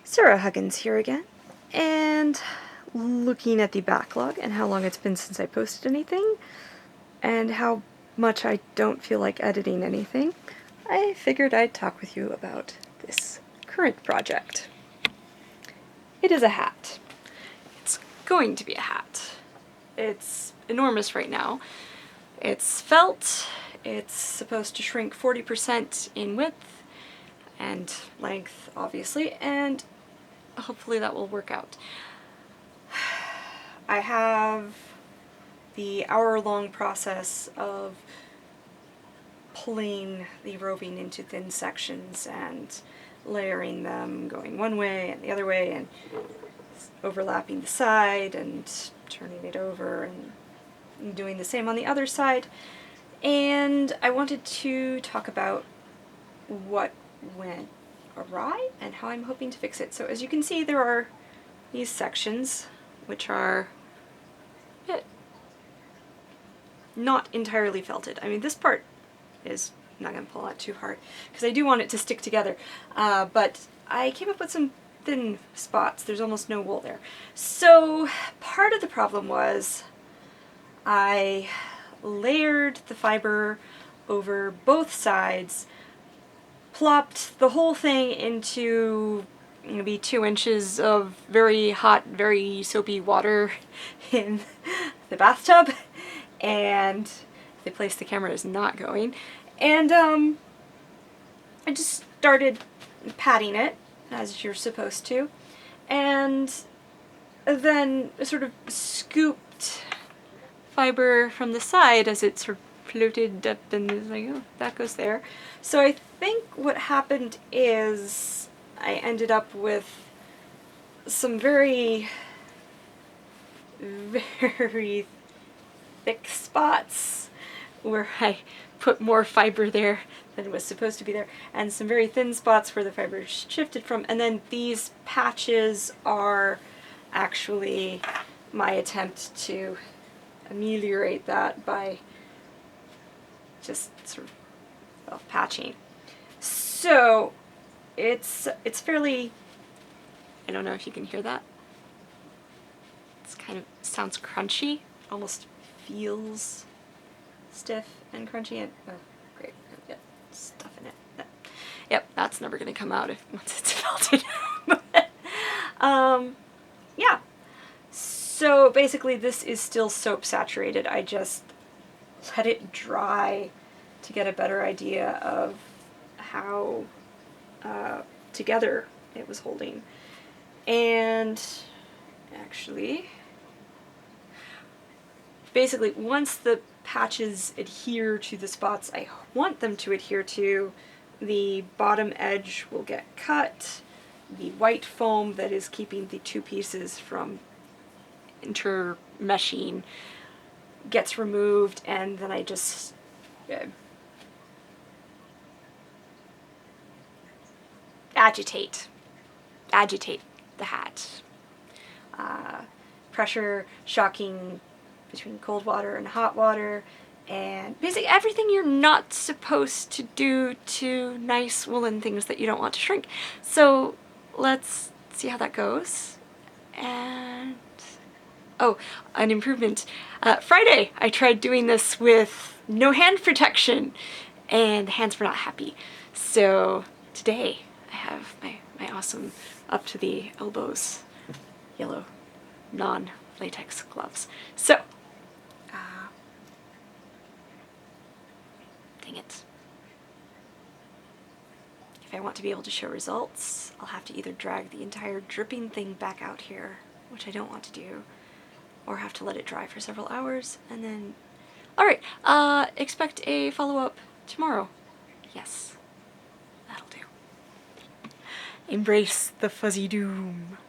Sarah Huggins here again, and looking at the backlog and how long it's been since I posted anything, and how much I don't feel like editing anything, I figured I'd talk with you about this current project. It is a hat. It's going to be a hat. It's enormous right now. It's felt. It's supposed to shrink 40% in width and length, obviously, and hopefully that will work out. I have the hour-long process of pulling the roving into thin sections and layering them, going one way and the other way, and overlapping the side and turning it over and doing the same on the other side. And I wanted to talk about what went awry and how I'm hoping to fix it. So as you can see, there are these sections which are not entirely felted. I mean, this part is not going to pull out too hard because I do want it to stick together, but I came up with some thin spots. There's almost no wool there. So part of the problem was I layered the fiber over both sides, plopped the whole thing into maybe 2 inches of very hot, very soapy water in the bathtub, and the place the camera is not going, and I just started patting it as you're supposed to, and then sort of scooped fiber from the side as it sort of floated up and was like, oh, that goes there. So I think what happened is I ended up with some very thick spots where I put more fiber there than was supposed to be there, and some very thin spots where the fiber shifted from, and then these patches are actually my attempt to ameliorate that by just sort of self-patching. So it's fairly, I don't know if you can hear that. It's kind of sounds crunchy, almost feels stiff and crunchy, and oh great, I've got stuff in it. Yep, that's never gonna come out once it's felted. Yeah. So basically this is still soap saturated. I just let it dry to get a better idea of how together it was holding. And actually, basically once the patches adhere to the spots I want them to adhere to, the bottom edge will get cut, the white foam that is keeping the two pieces from intermeshing gets removed, and then I just agitate the hat. Pressure shocking between cold water and hot water, and basically everything you're not supposed to do to nice woolen things that you don't want to shrink. So let's see how that goes. And oh, an improvement. Friday I tried doing this with no hand protection, and the hands were not happy. So today I have my awesome up to the elbows yellow non-latex gloves. So dang it. If I want to be able to show results, I'll have to either drag the entire dripping thing back out here, which I don't want to do, or have to let it dry for several hours, and then... Alright, expect a follow-up tomorrow. Yes, that'll do. Embrace the fuzzy doom.